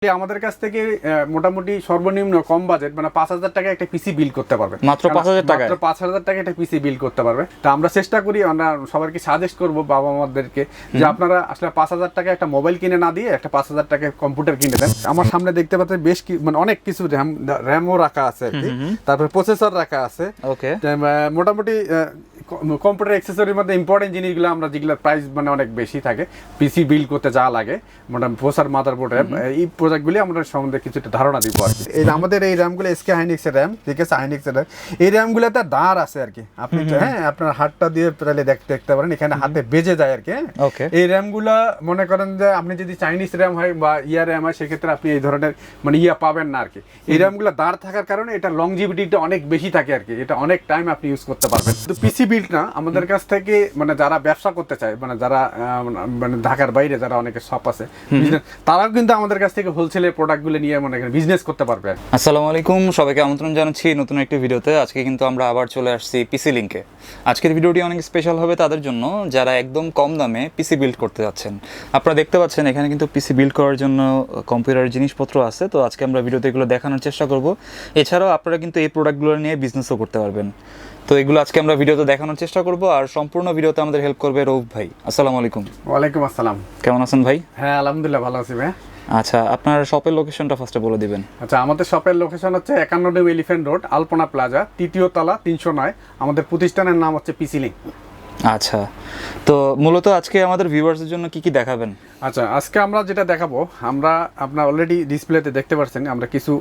আমাদের কাছ থেকে মোটামুটি সর্বনিম্ন কম বাজেট মানে 5,000 টাকা একটা পিসি বিল করতে পারবে। মাত্র 5,000 টাকা? মাত্র 5,000 টাকা একটা পিসি বিল করতে পারবে। তা আমরা চেষ্টা করি, আমরা সবাইকে সাজেস্ট করব বাবা মাদেরকে যে আপনারা আসলে 5,000 টাকা একটা মোবাইল কিনে না দিয়ে একটা 5,000 টাকা কম্পিউটার কিনে দেন। আমার সামনে দেখতে পাচ্ছেন বেশ মানে অনেক কিছু র্যামও রাখা আছে আর কি, তারপর প্রসেসর রাখা আছে। ওকে, মোটামুটি কম্পিউটার অ্যাক্সেসরির মধ্যে ইম্পর্টেন্ট জিনিসগুলো আমরা যেগুলোর প্রাইস মানে অনেক বেশি থাকে, পিসি বিল করতে যা লাগে মোটামুটি প্রসেসর, মাদারবোর্ড, র্যাম, এই প্রোডাক্টগুলি আমরা সম্বন্ধে কিছুটা ধারণা দিব আর কি। এই আমাদের এই র্যামগুলো এসকে হাইনিক্সের র্যাম, ঠিক আছে, হাইনিক্সের র্যাম। এই র্যামগুলোতে দাঁড় আছে আর কি, আপনি আপনার হাতটা দিয়ে তাহলে দেখতে পারেন, এখানে হাতে বেজে যায় আর কি। এই র্যামগুলো মনে করেন যে আপনি যদি চাইনিজ র্যাম হয় বা র্যাম হয়, সেক্ষেত্রে আপনি এই ধরনের মানে পাবেন না আর কি। এই র্যামগুলো দাঁড় থাকার কারণে এটা লংজিভিটিটা অনেক বেশি থাকে আর কি, এটা অনেক টাইম আপনি ইউজ করতে পারবেন। তো পিসি বিল্ড না আমাদের কাছ থেকে মানে যারা ব্যবসা করতে চায়, মানে যারা মানে ঢাকার বাইরে যারা অনেকে শপ আছে, তারাও কিন্তু আমাদের কাছ থেকে হোলসেলের প্রোডাক্টগুলো নিয়ে মনে করেন বিজনেস করতে পারবে। আসসালামু আলাইকুম, সবাইকে আমন্ত্রণ জানাচ্ছি নতুন একটি ভিডিওতে। আজকে কিন্তু আমরা আবার চলে আসছি পিসি লিংকে। আজকের ভিডিওটি অনেক স্পেশাল হবে তাদের জন্য যারা একদম কম দামে পিসি বিল্ড করতে যাচ্ছেন। আপনারা দেখতে পাচ্ছেন এখানে কিন্তু পিসি বিল্ড করার জন্য কম্পিউটারের জিনিসপত্র আছে। তো আজকে আমরা ভিডিওতে এগুলো দেখানোর চেষ্টা করব। এছাড়াও আপনারা কিন্তু এই প্রোডাক্টগুলো নিয়ে বিজনেসও করতে পারবেন। তো এগুলো আজকে আমরা ভিডিওতে দেখানোর চেষ্টা করব, আর সম্পূর্ণ ভিডিওতে আমাদের হেল্প করবে রৌফ ভাই। আসসালামু আলাইকুম। ওয়ালাইকুম আসসালাম। কেমন আছেন ভাই? হ্যাঁ, আলহামদুলিল্লাহ ভালো আছি ভাই। আচ্ছা, আপনার শপের লোকেশনটা ফার্স্টে বলে দিবেন। আচ্ছা, আমাদের শপের লোকেশন হচ্ছে 51 এলিফ্যান্ট রোড, আলপনা প্লাজা, তৃতীয় তলা, 309। আমাদের প্রতিষ্ঠানের নাম হচ্ছে পিসি লিংক। আচ্ছা, তো মূলত আজকে আমাদের ভিউয়ার্সের জন্য কি কি দেখাবেন? আচ্ছা, আজকে আমরা যেটা দেখাবো, আমরা আপনার অলরেডি ডিসপ্লেতে দেখতে পাচ্ছেন আমরা কিছু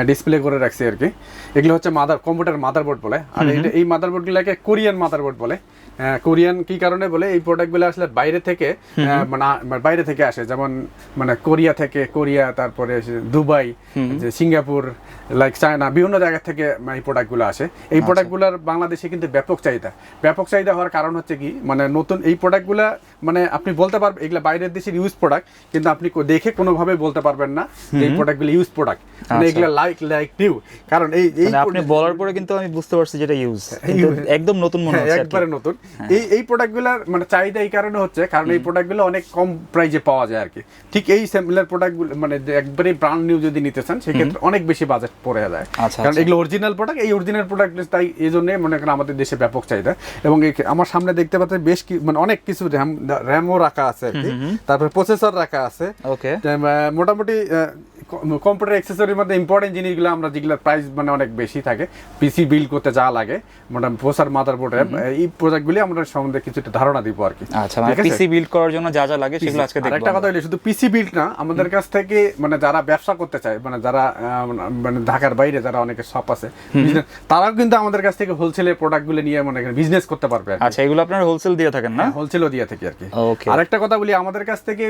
ডিসপ্লে করে রাখছি আর কি। এগুলো হচ্ছে কম্পিউটার মাদারবোর্ড বলে, আর এই মাদারবোর্ডগুলোকে কোরিয়ান মাদারবোর্ড বলে। কোরিয়ান কি কারণে বলে, এই প্রোডাক্টগুলো আসলে বাইরে থেকে মানে বাইরে থেকে আসে, যেমন মানে কোরিয়া, তারপরে দুবাই, সিঙ্গাপুর, লাইক চায়না, বিভিন্ন জায়গা থেকে এই প্রোডাক্টগুলো আসে। এই প্রোডাক্টগুলোর বাংলাদেশে কিন্তু ব্যাপক চাহিদা হওয়ার কারণ হচ্ছে কি, মানে নতুন এই প্রোডাক্টগুলো মানে আপনি বলতে পারবেন এগুলো বাইরের দেশের ইউজ প্রোডাক্ট, কিন্তু আপনি দেখে কোনোভাবে বলতে পারবেন না যে এই প্রোডাক্টগুলো ইউজ প্রোডাক্ট, মানে এগুলো লাইক নিউ। কারণ এই আপনি বলার পরে কিন্তু আমি বুঝতে পারছি যেটা ইউজ একদম নতুন মনে হচ্ছে, একবারে নতুন। এই প্রোডাক্টগুলোর মানে চাহিদা এই কারণে হচ্ছে, কারণ এই প্রোডাক্টগুলো অনেক কম প্রাইসে পাওয়া যায় আর কি। ঠিক এই সিমিলার প্রোডাক্টগুলো মানে একবারে ব্র্যান্ড নিউ যদি নিতে চান, সেক্ষেত্রে অনেক বেশি বাজেট পড়ে যায়, কারণ এগুলো অরিজিনাল প্রোডাক্ট। এই অরিজিনাল প্রোডাক্ট তাই এই জন্য মনে করেন আমাদের দেশে ব্যাপক চাহিদা। এবং আমার সামনে দেখতে পাচ্ছেন বেশ মানে অনেক কিছু র্যামও রাখা আছে আর কি, তারপর প্রসেসর রাখা আছে। মোটামুটি কম্পিউটার অ্যাক্সেসরির মধ্যে ইম্পর্টেন্ট জিনিসগুলো আমরা যেগুলোর প্রাইস মানে অনেক বেশি থাকে, পিসি বিল্ড করতে যা লাগে মোটামুটি প্রসেসর, মাদারবোর্ড, র্যাম, এই প্রোডাক্টগুলি আমরা সম্বন্ধে কিছুটা ধারণা দিব আর কি। আচ্ছা, মানে পিসি বিল্ড করার জন্য যা যা লাগে সেগুলো আজকে দেখব। একটা কথা হলো, শুধু পিসি বিল্ড না, আমাদের কাছ থেকে মানে যারা ব্যবসা করতে চায়, মানে যারা মানে ঢাকার বাইরে যারা অনেকে শপ আছে, তারাও কিন্তু আমাদের কাছ থেকে হোলসেলের প্রোডাক্টগুলো নিয়ে মনে করেন বিজনেস করতে পারবে। আচ্ছা, এগুলো আপনারা হোলসেল দিয়ে থাকেন না? হোলসেলও দিয়ে থাকি আর কি। আরেকটা কথা বলি, আমাদের কাছ থেকে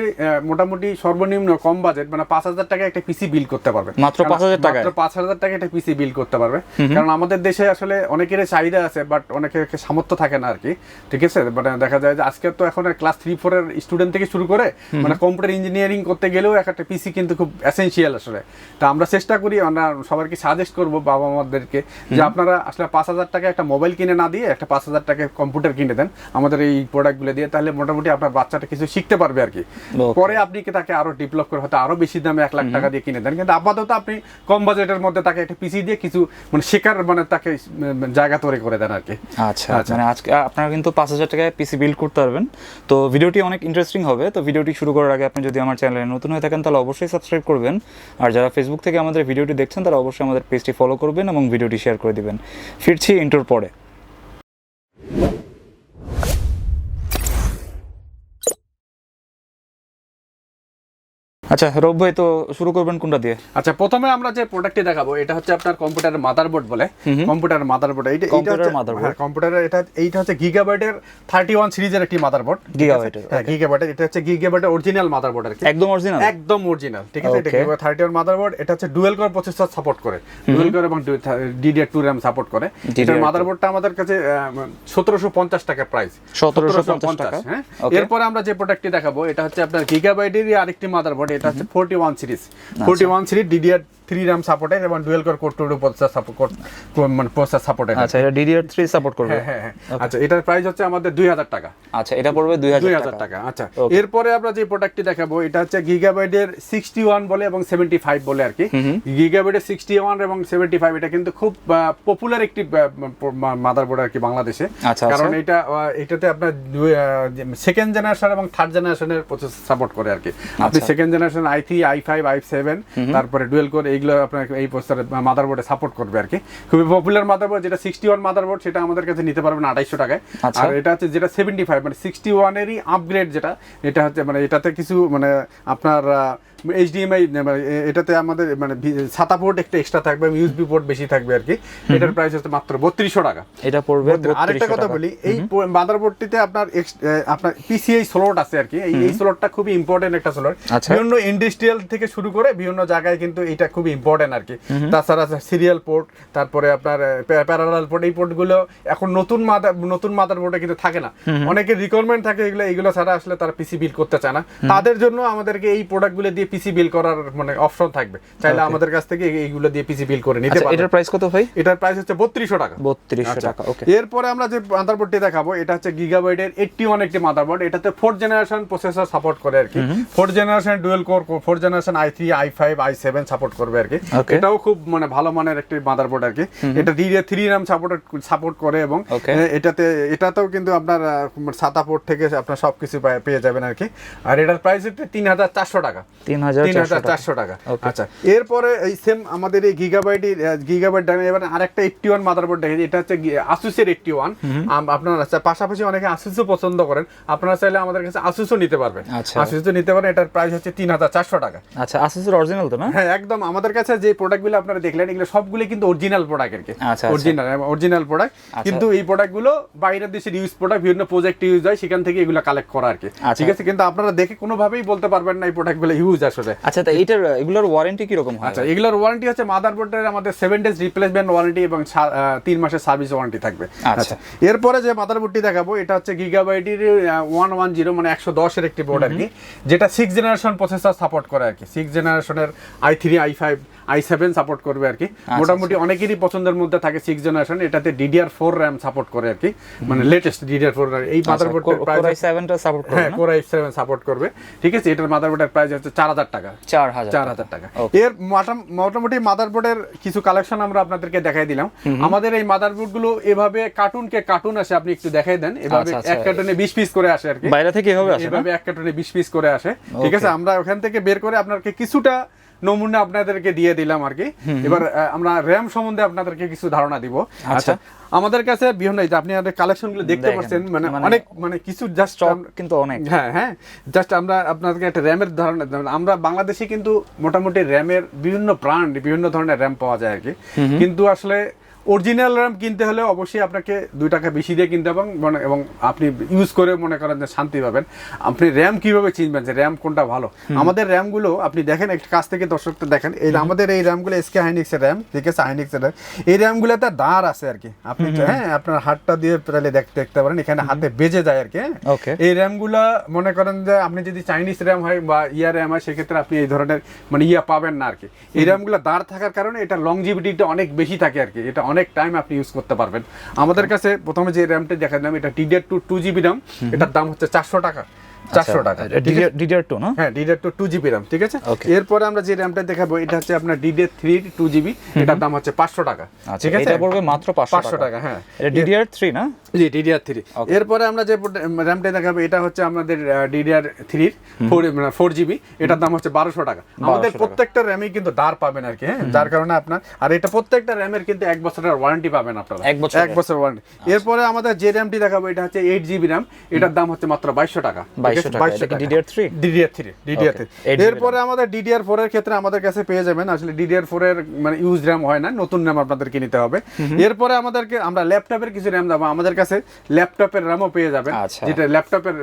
মোটামুটি সর্বনিম্ন কম বাজেট মানে 5,000 টাকা একটা পিসি বিল করতে পারবে। মাত্র 5,000 টাকা? মাত্র 5,000 টাকা একটা পিসি বিল করতে পারবে। কারণ আমাদের দেশে আসলে অনেকের চাহিদা আছে, বাট অনেকের সামর্থ্য থাকে না আর কি, ঠিক আছে। মানে দেখা যায় যে আজকে তো এখন ক্লাস 3-4 এর স্টুডেন্ট থেকে শুরু করে মানে কম্পিউটার ইঞ্জিনিয়ারিং করতে গেলেও একটা পিসি কিন্তু খুব এসেনশিয়াল আসলে। তা আমরা চেষ্টা করি, আমরা সবাইকে সাজেস্ট করবো বাবা মাদেরকে যে আপনারা আসলে 5,000 টাকা একটা মোবাইল কিনে না দিয়ে একটা 5,000 টাকা কম্পিউটার কিনে দেন আমাদের এই প্রোডাক্টগুলো দিয়ে, তাহলে মোটামুটি আপনার বাচ্চাটা কিছু শিখতে পারবে আর কি। পরে আপনি তাকে আরো ডেভেলপ করে হয়তো আরো বেশি দামে 1 লাখ টাকা দিয়ে কিনে দেন, কিন্তু আপাতত আপনি কম বাজেটের মধ্যে তাকে একটা পিসি দিয়ে কিছু মানে শেখার মানে তাকে জায়গা তৈরি করে দেন আর কি। আচ্ছা, মানে আজকে আপনারা কিন্তু 5,000 টাকায় পিসি বিল্ড করতে পারবেন। তো ভিডিওটি অনেক ইন্টারেস্টিং হবে। তো ভিডিওটি শুরু করার আগে আপনি যদি আমার চ্যানেলে নতুন হয়ে থাকেন তাহলে অবশ্যই সাবস্ক্রাইব করবেন, আর যারা ফেসবুক থেকে আমাদের ভিডিওটি দেখছেন তারা অবশ্যই আমাদের পেজটি ফলো করবেন এবং ভিডিওটি শেয়ার করে দিবেন। ফিরছি ইন্ট্রোর পরে। আচ্ছা রব ভাই, তো শুরু করবেন কোনটা দিয়ে? আচ্ছা, প্রথমে আমরা যে প্রোডাক্টটি দেখাবো এটা হচ্ছে আপনার কম্পিউটারের মাদারবোর্ড বলে। কম্পিউটার মাদারবোর্ড, এইটা হচ্ছে গিগাবাইটের 31 সিরিজের একটি মাদারবোর্ড। গিগাবাইটের এটা হচ্ছে গিগাবাইটের অরিজিনাল মাদারবোর্ড আর কি, একদম অরিজিনাল, ঠিক আছে। এটা 31 মাদারবোর্ড, এটা হচ্ছে ডুয়াল কোর প্রসেসর সাপোর্ট করে, ডুয়াল কোর এবং DDR2 RAM সাপোর্ট করে। এটার মাদারবোর্ডটা আমাদের কাছে 1750 টাকা প্রাইস, 1750 টাকা। হ্যাঁ, এরপরে আমরা যে প্রোডাক্টটি দেখাবো এটা হচ্ছে আপনার গিগাবাইটেরই আরেকটি মাদারবোর্ড, এটা হচ্ছে 41 সিরিজ DDR3 3 RAM সাপোর্টেড এবং ডুয়াল কোর 2 প্রসেসর সাপোর্ট মানে প্রসেসর সাপোর্টেড। আচ্ছা, এটা DDR3 সাপোর্ট করবে। হ্যাঁ। আচ্ছা, এটার প্রাইস হচ্ছে আমাদের 2000 টাকা। আচ্ছা, এটা পড়বে 2000 টাকা। আচ্ছা, এরপরে আমরা যে প্রোডাক্টটি দেখাবো এটা হচ্ছে গিগাবাইটের 61 বলে এবং 75 বলে আর কি। গিগাবাইটের 61 এবং 75 এটা কিন্তু খুব পপুলার একটি মাদারবোর্ড আর কি বাংলাদেশে। কারণ এটাতে আপনার সেকেন্ড জেনারেশন এবং থার্ড জেনারেশনের প্রসেসর সাপোর্ট করে আর কি। আপনি second generation i3, i5, i7 তারপরে ডুয়াল কোর এইগুলো আপনার এই প্রসেসরের মাদারবোর্ডে সাপোর্ট করবে আর কি। খুবই পপুলার মাদারবোর্ড। যেটা 61 মাদারবোর্ড সেটা আমাদের কাছে নিতে পারবেন 2800 টাকায়। আর এটা হচ্ছে যেটা 75 মানে 61 এরই আপগ্রেড যেটা, এটা হচ্ছে মানে এটাতে কিছু মানে আপনার HDMI এটাতে আমাদের মানে ছাতা পোর্ট একটা এক্সট্রা থাকবে, ইউএসবি পোর্ট বেশি থাকবে আর কি। এটার প্রাইস হচ্ছে মাত্র 3200 টাকা। এটা পড়বে। আরেকটা কথা বলি, এই মাদারবোর্ডটিতে আপনার PCI স্লট আছে আর কি। এই স্লটটা খুবই ইম্পর্টেন্ট একটা স্লট। বিভিন্ন ইন্ডাস্ট্রিয়াল থেকে শুরু করে বিভিন্ন জায়গায় কিন্তু এটা খুবই ইম্পর্টেন্ট আর কি। তাছাড়া সিরিয়াল পোর্ট, তারপরে আপনার প্যারালাল পোর্ট, এই পোর্টগুলো এখন নতুন মাদারবোর্ডে কিন্তু থাকে না। অনেকের রিকোয়ারমেন্ট থাকে এগুলো ছাড়া আসলে তারা পিসি বিল করতে চায় না। তাদের জন্য আমাদেরকে এই প্রোডাক্টগুলো দিয়ে পিসি বিল করার মানে অপশন থাকবে। চাইলে আমাদের কাছ থেকে এইগুলো দিয়ে পিসি বিল করে নিতে পারবেন। এটার প্রাইস কত ভাই? এটার প্রাইস হচ্ছে 3200 টাকা। 3200 টাকা। ওকে। এরপরে আমরা যে মাদারবোর্ডটি দেখাবো এটা হচ্ছে গিগাবাইটের 81 একটি মাদারবোর্ড। এটাতে 4th জেনারেশন প্রসেসর সাপোর্ট করে আর কি। 4th generation dual core, 4th generation i3, i5, i7 support করবে আর কি। এটাও খুব মানে ভালো মানের একটি মাদারবোর্ড আর কি। এটা DDR3 RAM সাপোর্ট করে এবং এটাতেও কিন্তু আপনার ছাতা পোর্ট থেকে আপনার সবকিছু পেয়ে যাবেন আর কি। আর এটার প্রাইস হচ্ছে 3400 টাকা। 3400 টাকা। আচ্ছা, এরপরে এই সেম আমাদের এই গিগাবাইট এবার আরেকটা 81 মাদারবোর্ড দেখেছি। এটা হচ্ছে আসুসের 81। আপনারা পাশাপাশি অনেকে আসুসও পছন্দ করেন, আপনারা চাইলে আমাদের কাছে আসুসও নিতে পারবেন। আসুসও নিতে পারেন। এটার প্রাইস হচ্ছে 3400 টাকা। আচ্ছা, আসুসের অরিজিনাল তো না? হ্যাঁ, একদম। আমাদের কাছে যে প্রোডাক্টগুলো আপনারা দেখলেন এগুলো সবগুলো কিন্তু অরিজিনাল প্রোডাক্ট আর কি। Original product. কিন্তু এই প্রোডাক্টগুলো বাইরের দেশের ইউজ প্রোডাক্ট, বিভিন্ন প্রজেক্টে ইউজ হয়, সেখান থেকে এগুলো কালেক্ট করা আর কি। ঠিক আছে, কিন্তু আপনারা দেখে কোনোভাবেই বলতে পারবেন না এই প্রোডাক্টগুলো ইউজ আসলে। আচ্ছা, তো এগুলোর ওয়ারেন্টি কি রকম হয়? আচ্ছা, এগুলোর ওয়ারেন্টি হচ্ছে মাদারবোর্ডের আমাদের 7 days রিপ্লেসমেন্ট ওয়ারেন্টি এবং 3 মাসের সার্ভিস ওয়ারেন্টি থাকবে। আচ্ছা, এরপরে যে মাদারবোর্ডটি দেখাবো এটা হচ্ছে গিগাবাইটের 110 মানে 110 এর একটি বোর্ড আর কি, যেটা 6th জেনারেশন প্রসেসর সাপোর্ট করে আর কি। 6th জেনারেশনের i3, i5, i7 সাপোর্ট করবে আর কি। মোটামুটি অনেকেরই পছন্দের মধ্যে থাকে 6th জেনারেশন। এটাতে DDR4 RAM সাপোর্ট করে আর কি, মানে লেটেস্ট DDR4। এই মাদারবোর্ডের প্রাইস Core i7টা সাপোর্ট করে। হ্যাঁ, Core i7 সাপোর্ট করবে। ঠিক আছে, এটার মাদারবোর্ডের প্রাইস হচ্ছে 4000 টাকা। 4000 টাকা। এর মোটামুটি মাদারবোর্ডের কিছু কালেকশন আমরা আপনাদেরকে দেখাই দিলাম। আমাদের এই মাদারবোর্ডগুলো এভাবে কার্টুন আসে, আপনি একটু দেখাই দেন। এভাবে এক কার্টুনে 20 পিস করে আসে আর কি। বাইরে থেকে এভাবে আসে, এভাবে এক কার্টুনে 20 পিস করে আসে। ঠিক আছে, আমরা ওখান থেকে বের করে আপনাদেরকে কিছুটা নমুনা আপনাদেরকে দিয়ে দিলাম আর কি। এবার আমরা র্যাম সম্বন্ধে আপনাদেরকে কিছু ধারণা দিব। আচ্ছা, আমাদের কাছে বিভিন্ন আপনি আমাদের কালেকশনগুলো দেখতে পাচ্ছেন, মানে অনেক মানে কিছু জাস্ট কিন্তু অনেক। হ্যাঁ, জাস্ট আমরা আপনাদেরকে একটা র্যামের ধারণা। আমরা বাংলাদেশে কিন্তু মোটামুটি র্যামের বিভিন্ন ব্র্যান্ড, বিভিন্ন ধরনের র্যাম পাওয়া যায় আর কি। কিন্তু আসলে অরিজিনাল র্যাম কিনতে হলে অবশ্যই আপনাকে 2 টাকা বেশি দিয়ে কিনতে হবে এবং আপনি ইউজ করে মনে করেন যে শান্তি পাবেন। আপনি র্যাম কিভাবে চিনবেন যে র্যাম কোনটা ভালো? আমাদের র্যামগুলো আপনি দেখেন, একটা কাছ থেকে দর্শকটা দেখেন। এই আমাদের এই র্যামগুলো SK হাইনিক্সের র্যাম। ঠিক আছে, হাইনিক্সের র্যাম। এই র্যামগুলোতে দাঁড় আছে আর কি। আপনি আপনার হাতটা দিয়ে তাহলে দেখতে পারেন, এখানে হাতে বেজে যায় আর কি। এই র্যামগুলো মনে করেন যে আপনি যদি চাইনিজ র্যাম হয় বা র্যাম হয়, সেক্ষেত্রে আপনি এই ধরনের মানে পাবেন না আর কি। এই র্যামগুলো দাঁড় থাকার কারণে এটা লংজিভিটিটা অনেক বেশি থাকে আর কি। এটা অনেক টাইম আপনি ইউজ করতে পারবেন। আমাদের কাছে প্রথমে যে র্যামটা দেখালাম এটা DDR2 2GB র্যাম। এটার দাম হচ্ছে 400 টাকা। 400 টাকা। DDR2 না? হ্যাঁ, DDR2 2GB র্যাম। ঠিক আছে, এরপরে আমরা যে র্যামটা দেখাবো এটা হচ্ছে আপনার DDR3 2GB। এটার দাম হচ্ছে 500 টাকা। ঠিক আছে, এটা পড়বে মাত্র 500 টাকা। হ্যাঁ, এটা DDR3 না? জি, DDR3। এরপরে আমরা যে র্যামটা দেখাবো এটা হচ্ছে আমাদের DDR3 4GB। এটার দাম হচ্ছে 1200 টাকা। আমাদের প্রত্যেকটা র্যামই কিন্তু দাঁড় পাবেন আর কি। হ্যাঁ, যার কারণে আপনার আর এটা প্রত্যেকটা র্যামের কিন্তু 1 বছরের ওয়ারেন্টি পাবেন আপনারা। 1 বছর ওয়ারেন্টি। এরপরে আমাদের যে র্যামটি দেখাবো এটা হচ্ছে 8GB র্যাম। এটার দাম হচ্ছে মাত্র 2200 টাকা। 2200 টাকা। DDR3। এরপরে আমাদের DDR4 এর ক্ষেত্রে আমাদের কাছে পেয়ে যাবেন। আসলে DDR4 এর মানে ইউজ র্যাম হয় না, নতুন র্যাম আপনাদেরকে নিতে হবে। এরপরে আমরা ল্যাপটপের কিছু র্যাম দেবো। আমাদের কাছে কাছে ল্যাপটপের র্যামও পেয়ে যাবেন, যেটা ল্যাপটপের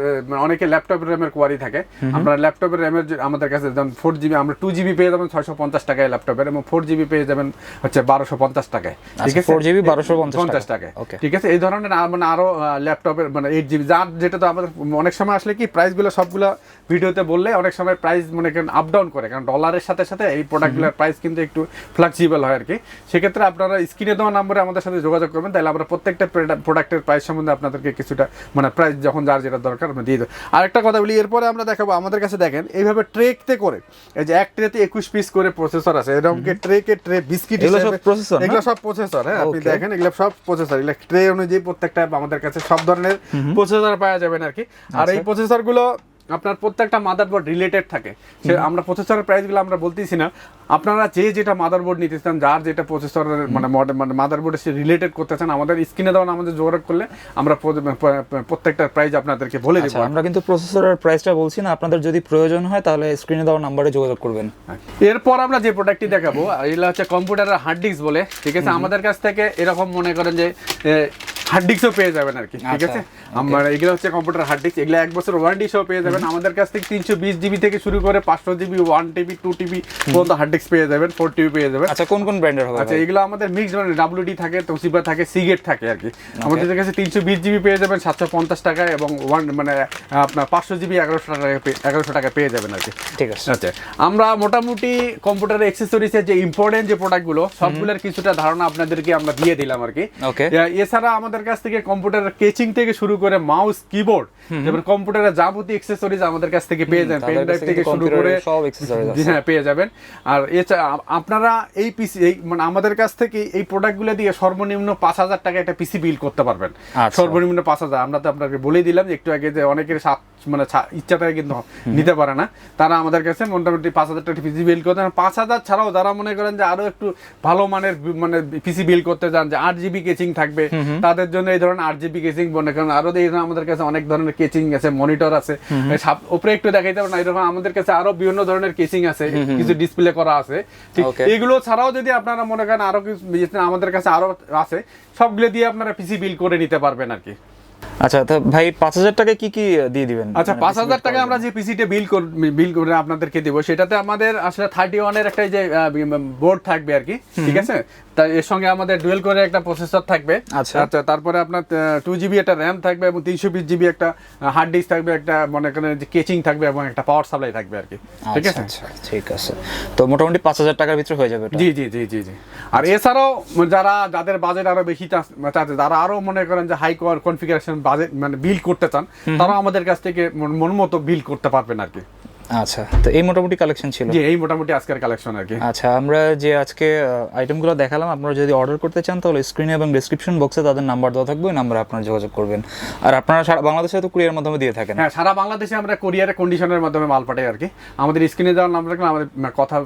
অনেকে ল্যাপটপের র্যামের কোয়ারি থাকে। আমরা ল্যাপটপের র্যামের আমাদের কাছে যেমন 4GB, আমরা 2GB পেয়ে যাবেন 650 টাকায় ল্যাপটপের, এবং 4GB পেয়ে যাবেন হচ্ছে 1250 টাকায়। ঠিক আছে, 4GB 1250 টাকায়। ঠিক আছে, এই ধরনের মানে আরো ল্যাপটপের মানে 8GB যার যেটা, তো আমাদের অনেক সময় আসলে কি প্রাইসগুলো সবগুলো ভিডিওতে বললে অনেক সময় প্রাইস মনে করেন আপ ডাউন করে, কারণ ডলারের সাথে সাথে এই প্রোডাক্টগুলোর প্রাইস কিন্তু একটু ফ্লেক্সিবল হয় আর কি। সেক্ষেত্রে আপনারা স্ক্রিনে দেওয়া নম্বরে আমাদের সাথে যোগাযোগ করবেন, তাহলে আমরা প্রত্যেকটা প্রোডাক্টের প্রাইস সম্বন্ধে আপনাদেরকে কিছুটা মানে প্রাইস যখন যার যেটা দরকার আমরা দিয়ে দেবো। আরেকটা কথা বলি, এরপরে আমরা দেখাবো আমাদের কাছে দেখেন এইভাবে ট্রেতে করে, এই যে এক ট্রেতে 21 পিস করে প্রসেসর আছে, এরকম ট্রে বিস্কিট, এগুলো সব প্রসেসর। হ্যাঁ, আপনি দেখেন এগুলো সব প্রসেসর, এগুলো ট্রে অনুযায়ী প্রত্যেকটা আমাদের কাছে সব ধরনের প্রসেসর পাওয়া যাবেন আর কি। আর এই প্রসেসর গুলো আপনার প্রত্যেকটা মাদারবোর্ড রিলেটেড থাকে। সে আমরা প্রসেসরের প্রাইসগুলো আমরা বলতেছি না, আপনারা যেটা মাদারবোর্ড নিতে চান, যার যেটা প্রসেসরের মানে মাদারবোর্ডের সে রিলেটেড করতে চান, আমাদের স্ক্রিনে দেওয়া আমাদের যোগাযোগ করলে আমরা প্রত্যেকটা প্রাইস আপনাদেরকে বলে দেবো। আমরা কিন্তু প্রসেসরের প্রাইসটা বলছি না, আপনাদের যদি প্রয়োজন হয় তাহলে স্ক্রিনে দেওয়া নম্বরে যোগাযোগ করবেন। এরপর আমরা যে প্রোডাক্টটি দেখাবো এগুলো হচ্ছে কম্পিউটারের হার্ড ডিস্ক বলে। ঠিক আছে, আমাদের কাছ থেকে এরকম মনে করেন যে হার্ড ডিস্কও পেয়ে যাবেন আর কি। ঠিক আছে, আমরা এগুলো হচ্ছে কম্পিউটার হার্ড ডিস্ক, এগুলো 1 বছর ওয়ারেন্টি সহ পেয়ে যাবেন আমাদের কাছ থেকে। 320GB থেকে শুরু করে 500GB, 1TB, 2TB পর্যন্ত হার্ড ডিস্ক পেয়ে যাবেন, 4TB পেয়ে যাবেন। আচ্ছা, কোন কোন ব্র্যান্ডের হবে? আচ্ছা, এগুলো আমাদের মিক্স মানে WD থাকে, তোশিবা থাকে, সিগেট থাকে আর কি। আমাদের কাছে 320GB পেয়ে যাবেন 750 টাকায়, এবং মানে আপনার 500GB 1100 টাকা পেয়ে যাবেন আর কি। ঠিক আছে। আচ্ছা, আমরা মোটামুটি কম্পিউটার অ্যাক্সেসরিজের যে ইম্পর্টেন্ট যে প্রোডাক্টগুলো সবগুলোর কিছুটা ধারণা আপনাদেরকে আমরা দিয়ে দিলাম আর কি। এছাড়া আমাদের কাছ থেকে কম্পিউটারের কেচিং থেকে শুরু করে মাউস, কিবোর্ড, যেমন কম্পিউটারের যাবতীয় অ্যাক্সেসরিজ আমাদের কাছ থেকে পেয়ে যাবেন, পেন ড্রাইভ থেকে শুরু করে সব অ্যাক্সেসরিজ হ্যাঁ পেয়ে যাবেন। আর এছাড়া আপনারা এই পিসি মানে আমাদের কাছ থেকে এই প্রোডাক্টগুলো দিয়ে সর্বনিম্ন 5000 টাকা একটা পিসি বিল করতে পারবেন। সর্বনিম্ন 5000। আমরা তো আপনাকে বলে দিলাম যে একটু আগে যে অনেকের মানে ইচ্ছা থাকে কিন্তু নিতে পারে না, তারা আমাদের কাছে মোটামুটি 5000 টাকা পিসি বিল করতে। 5000 ছাড়াও যারা মনে করেন যে আরো একটু ভালো মানের মানে পিসি বিল করতে চান, যে 8GB কেচিং থাকবে, তাদের জন্য এই ধরনের 8GB কেচিং মনে করেন আরো আমাদের কাছে অনেক ধরনের কেচিং আছে, মনিটর আছে, উপরে একটু দেখাইতে পারেন এরকম আমাদের কাছে আরো বিভিন্ন ধরনের কেচিং আছে, কিছু ডিসপ্লে করা আছে। ঠিক, এগুলো ছাড়াও যদি আপনারা মনে করেন আরো কিছু আমাদের কাছে আরো আছে, সবগুলো দিয়ে আপনারা পিসি বিল করে নিতে পারবেন আর কি। আচ্ছা, তো ভাই 5000 টাকা কি কি দিয়ে দিবেন? আচ্ছা, 5000 টাকা আমরা যে পিসিটা বিল করে আপনাদেরকে দেব, সেটাতে আমাদের আসলে 31 এর একটা যে বোর্ড থাকবে আর কি। ঠিক আছে, তার এর সঙ্গে আমাদের ডুয়েল করে একটা প্রসেসর থাকবে। আচ্ছা, তারপরে আপনার 2GB একটা র্যাম থাকবে, এবং 320GB একটা হার্ড ডিস্ক থাকবে, একটা মনে করেন যে কেচিং থাকবে, এবং একটা পাওয়ার সাপ্লাই থাকবে আর কি। ঠিক আছে, ঠিক আছে। তো মোটামুটি 5000 টাকার ভিতরে হয়ে যাবে। জি জি জি জি জি। আর এছাড়াও যাদের বাজেট আরো বেশি চাচ্ছে, যারা আরো মনে করেন যে হাই কনফিগারেশন বাজেট মানে বিল করতে চান, তারা আমাদের কাছ থেকে মন মতো বিল করতে পারবেন আর কি। আচ্ছা, তো এই মোটামুটি কালেকশন ছিল। জি, এই মোটামুটি আজকের কালেকশন আর কি। আচ্ছা, আমরা যে আজকে আইটেমগুলো দেখালাম, আপনারা যদি অর্ডার করতে চান তাহলে স্ক্রিনে এবং ডেসক্রিপশন বক্সে তাদের নাম্বার দেওয়া থাকবে, ওই নাম্বারে আপনারা যোগাযোগ করবেন। আর আপনারা সারা বাংলাদেশে তো কুরিয়ার মাধ্যমে দিয়ে থাকেন? হ্যাঁ, সারা বাংলাদেশে আমরা কুরিয়ারের কন্ডিশনের মাধ্যমে মাল পাঠাই আর কি। আমাদের স্ক্রিনে দেওয়ার নাম্বার রাখলে আমাদের কথা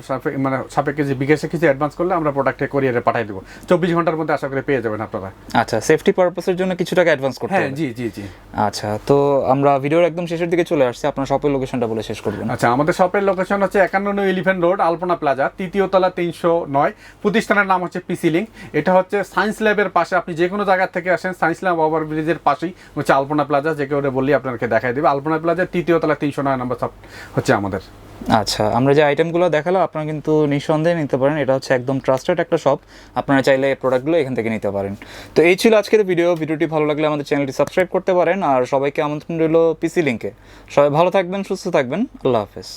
মানে সাপেক্ষে যে বিকাশে কিছু অ্যাডভান্স করলে আমরা প্রোডাক্টে কুরিয়ারে পাঠিয়ে দেবো। 24 ঘন্টার মধ্যে আশা করে পেয়ে যাবেন আপনারা। আচ্ছা, সেফটি পারপাসের জন্য কিছু টাকা অ্যাডভান্স করতে হবে? হ্যাঁ, জি জি জি। আচ্ছা, তো আমরা ভিডিওর একদম শেষের দিকে চলে আসছি, আপনার শপের লোকেশনটা বলে শেষ করবেন। আচ্ছা, আমাদের শপের লোকেশন হচ্ছে 51 এলিফ্যান্ট রোড, আলপনা প্লাজা, 3য় তলা, 309। প্রতিষ্ঠানের নাম হচ্ছে পিসি লিংক। এটা হচ্ছে সায়েন্স ল্যাবের পাশে, আপনি যে কোনো জায়গা থেকে আসেন, সায়েন্স ল্যাব ওভারব্রিজের পাশেই হচ্ছে আলপনা প্লাজা, যে কেউ বললি আপনাকে দেখাই দেবে। আলপনা প্লাজা 3য় তলা, 309 নম্বর শপ হচ্ছে আমাদের। আচ্ছা, আমরা যে আইটেমগুলো দেখালাম আপনারা কিন্তু নিঃসন্দেহে নিতে পারেন, এটা হচ্ছে একদম ট্রাস্টেড একটা শপ, আপনারা চাইলে এই প্রোডাক্টগুলো এখান থেকে নিতে পারেন। তো এই ছিল আজকের ভিডিওটি ভালো লাগলে আমাদের চ্যানেলটি সাবস্ক্রাইব করতে পারেন, আর সবাইকে আমন্ত্রণ রইল পিসি লিংকে। সবাই ভালো থাকবেন, সুস্থ থাকবেন, আল্লাহ হাফেজ।